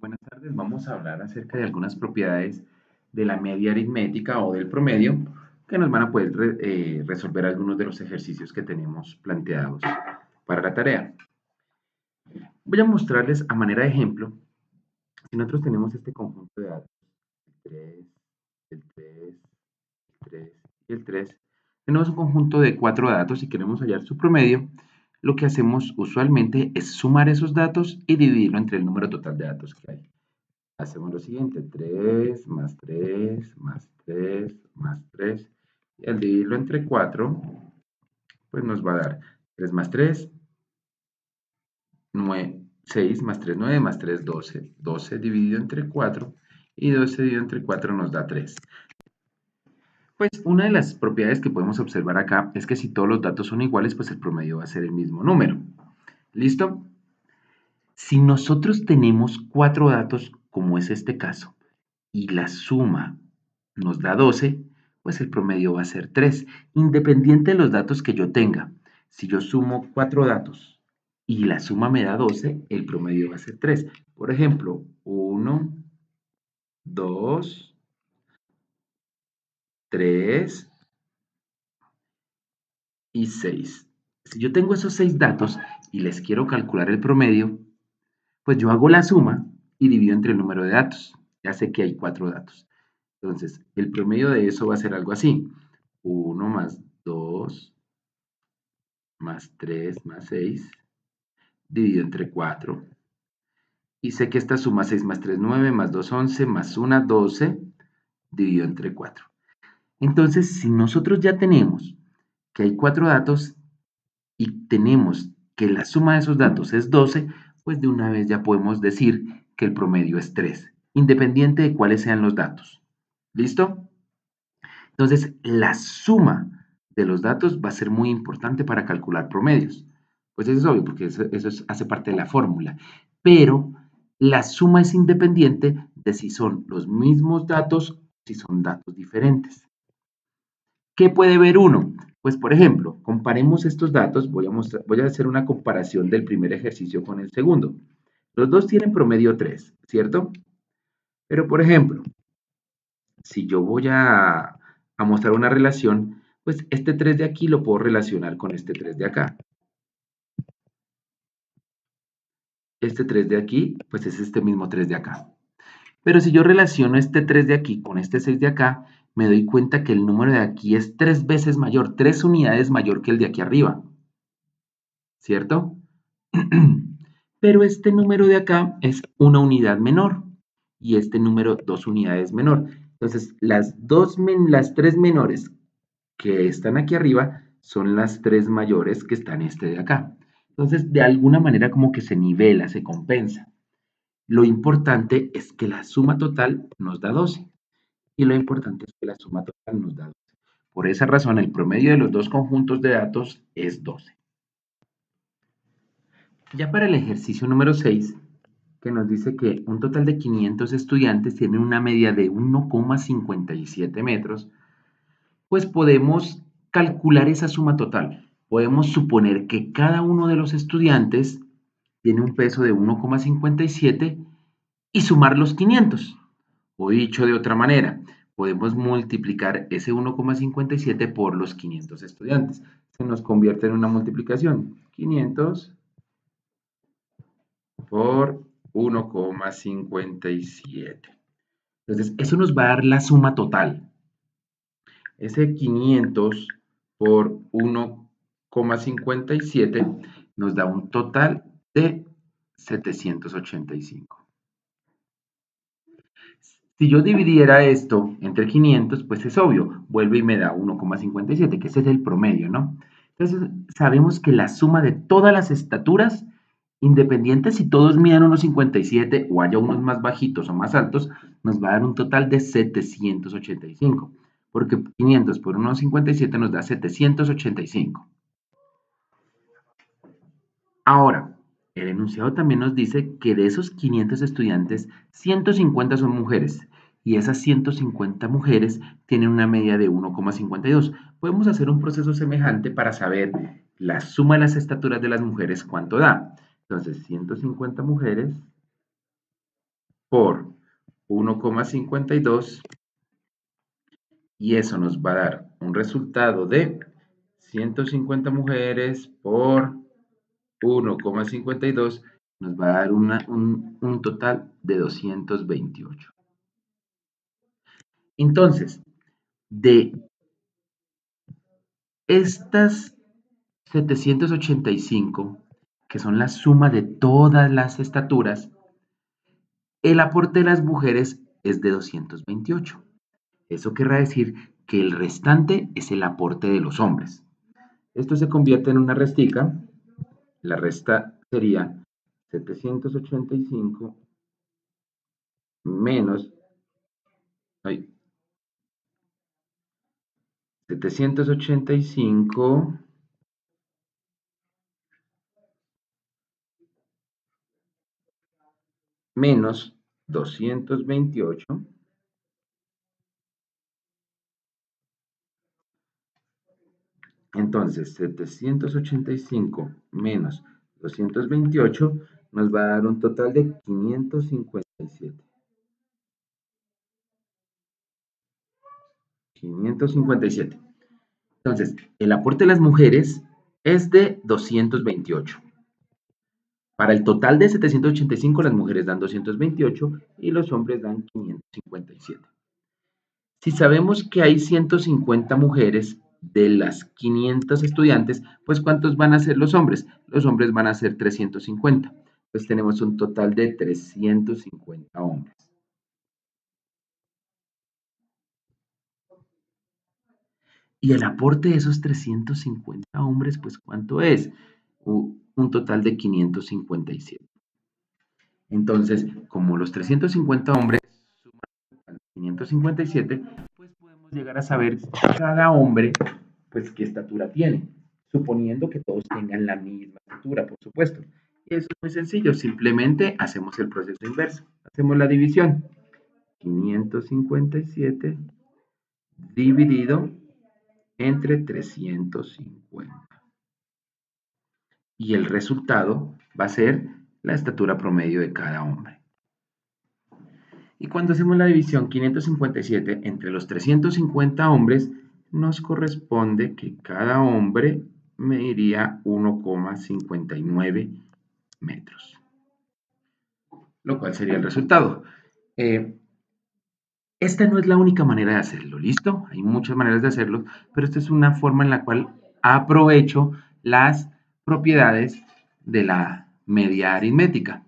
Buenas tardes. Vamos a hablar acerca de algunas propiedades de la media aritmética o del promedio que nos van a poder resolver algunos de los ejercicios que tenemos planteados para la tarea. Voy a mostrarles a manera de ejemplo, si nosotros tenemos este conjunto de datos, el 3, el 3 y el 3, tenemos un conjunto de 4 datos y queremos hallar su promedio. Lo que hacemos usualmente es sumar esos datos y dividirlo entre el número total de datos que hay. Hacemos lo siguiente, 3 más 3 más 3 más 3. Y al dividirlo entre 4, pues nos va a dar 3 más 3, 9, 6 más 3, 9 más 3, 12. 12 dividido entre 4 y 12 dividido entre 4 nos da 3. Pues una de las propiedades que podemos observar acá es que si todos los datos son iguales, pues el promedio va a ser el mismo número. ¿Listo? Si nosotros tenemos 4 datos, como es este caso, y la suma nos da 12, pues el promedio va a ser 3, independiente de los datos que yo tenga. Si yo sumo 4 datos y la suma me da 12, el promedio va a ser 3. Por ejemplo, 1, 2, 3 y 6. Si yo tengo esos 6 datos y les quiero calcular el promedio, pues yo hago la suma y divido entre el número de datos. Ya sé que hay 4 datos. Entonces, el promedio de eso va a ser algo así. 1 más 2 más 3 más 6 dividido entre 4. Y sé que esta suma 6 más 3, 9, más 2, 11, más 1, 12, dividido entre 4. Entonces, si nosotros ya tenemos que hay 4 datos y tenemos que la suma de esos datos es 12, pues de una vez ya podemos decir que el promedio es 3, independiente de cuáles sean los datos. ¿Listo? Entonces, la suma de los datos va a ser muy importante para calcular promedios. Pues eso es obvio, porque hace parte de la fórmula. Pero la suma es independiente de si son los mismos datos o si son datos diferentes. ¿Qué puede ver uno? Pues, por ejemplo, comparemos estos datos. Voy a hacer una comparación del primer ejercicio con el segundo. Los dos tienen promedio 3, ¿cierto? Pero, por ejemplo, si yo voy a mostrar una relación, pues este 3 de aquí lo puedo relacionar con este 3 de acá. Este 3 de aquí, pues es este mismo 3 de acá. Pero si yo relaciono este 3 de aquí con este 6 de acá, me doy cuenta que el número de aquí es 3 veces mayor, 3 unidades mayor que el de aquí arriba. ¿Cierto? Pero este número de acá es una unidad menor y este número 2 unidades menor. Entonces, las 3 menores que están aquí arriba son las 3 mayores que están este de acá. Entonces, de alguna manera como que se nivela, se compensa. Lo importante es que la suma total nos da 12. Y lo importante es que la suma total nos da 12. Por esa razón, el promedio de los dos conjuntos de datos es 12. Ya para el ejercicio número 6, que nos dice que un total de 500 estudiantes tienen una media de 1,57 metros, pues podemos calcular esa suma total. Podemos suponer que cada uno de los estudiantes tiene un peso de 1,57 y sumar los 500. O dicho de otra manera, podemos multiplicar ese 1,57 por los 500 estudiantes. Se nos convierte en una multiplicación. 500 por 1,57. Entonces, eso nos va a dar la suma total. Ese 500 por 1,57 nos da un total de 785. Si yo dividiera esto entre 500, pues es obvio, vuelve y me da 1,57, que ese es el promedio, ¿no? Entonces, sabemos que la suma de todas las estaturas, independientes si todos midan 1,57 o haya unos más bajitos o más altos, nos va a dar un total de 785, porque 500 por 1,57 nos da 785. Ahora, el enunciado también nos dice que de esos 500 estudiantes, 150 son mujeres y esas 150 mujeres tienen una media de 1,52. Podemos hacer un proceso semejante para saber la suma de las estaturas de las mujeres cuánto da. Entonces, 150 mujeres por 1,52 y eso nos va a dar un resultado de 150 mujeres por 1,52, nos va a dar un total de 228. Entonces, de estas 785, que son la suma de todas las estaturas, el aporte de las mujeres es de 228. Eso querrá decir que el restante es el aporte de los hombres. Esto se convierte en una restica. La resta sería 785 menos, ay, 785 menos 228. Entonces, 785 menos 228 nos va a dar un total de 557. 557. Entonces, el aporte de las mujeres es de 228. Para el total de 785, las mujeres dan 228 y los hombres dan 557. Si sabemos que hay 150 mujeres de las 500 estudiantes, pues ¿cuántos van a ser los hombres? Los hombres van a ser 350. Entonces tenemos un total de 350 hombres. Y el aporte de esos 350 hombres, pues ¿cuánto es? Un total de 557. Entonces, como los 350 hombres suman 557, pues podemos llegar a saber cada hombre, pues qué estatura tiene, suponiendo que todos tengan la misma estatura, por supuesto. Y eso es muy sencillo, simplemente hacemos el proceso inverso, hacemos la división. 557 dividido entre 350. Y el resultado va a ser la estatura promedio de cada hombre. Y cuando hacemos la división 557 entre los 350 hombres, nos corresponde que cada hombre mediría 1,59 metros, lo cual sería el resultado. Esta no es la única manera de hacerlo, ¿listo? Hay muchas maneras de hacerlo, pero esta es una forma en la cual aprovecho las propiedades de la media aritmética.